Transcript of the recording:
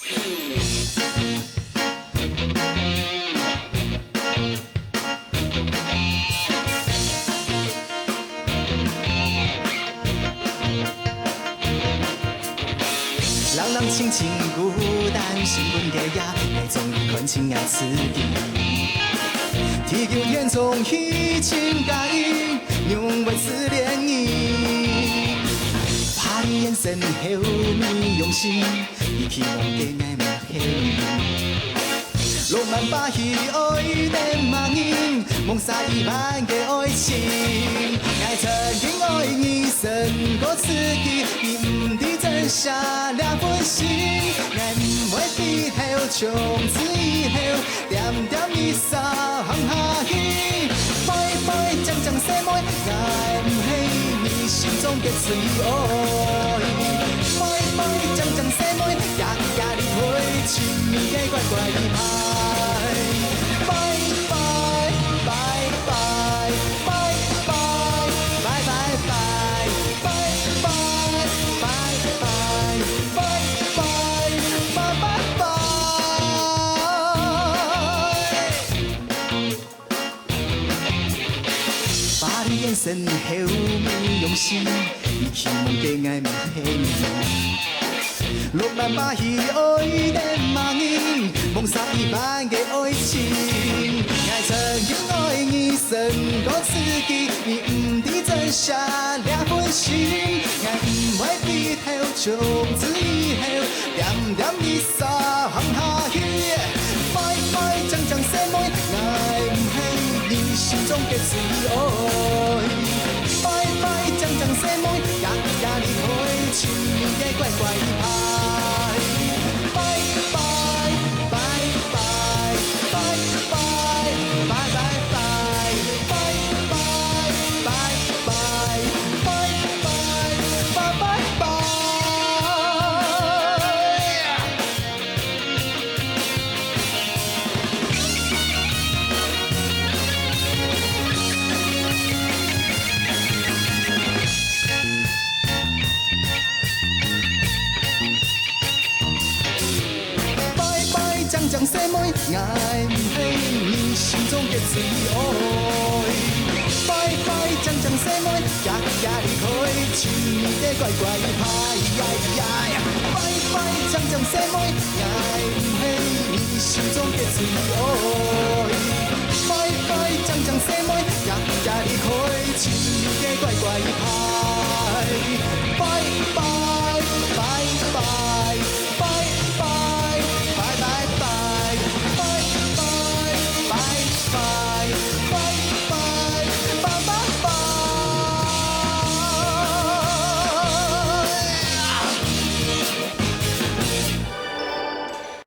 人人亲像孤单，心阮低压，爱总款情爱刺激。地球天从虚情假意，让我思念你。把你眼神后面用心，你希望给爱嘛黑你。浪漫把戏爱的梦影，梦洒一般的爱情。爱曾经爱你胜过刺激，你不知真相两分心。爱不会低头，从此以后点点一扫放下去。拜拜，讲讲什么？爱不是你心中的最爱。拜拜，讲讲什么？夜夜你回亲密的乖乖的拍。拜拜拜拜拜拜拜拜拜拜拜拜拜拜拜拜。把你眼神后面用心，你希望给爱面黑你。浪漫把戏爱的梦影，梦洒一般的爱情。爱曾经爱你胜过刺激，你不知真相两分心。爱不会低头，从此以后点点一扫放下去。拜拜，讲讲什么？爱不是你心中的最爱。拜拜，讲讲什么？夜夜你会亲密的乖乖拍。拜拜拜拜拜拜拜拜拜拜拜拜拜拜拜。讲讲什么？爱不是你心中的最爱。拜拜，讲讲什么？夜夜离开，亲密的乖乖拍。拜拜，讲讲什么？爱不是你心中的最爱。拜拜，讲讲什么？夜夜离开，亲密的乖乖拍。拜拜。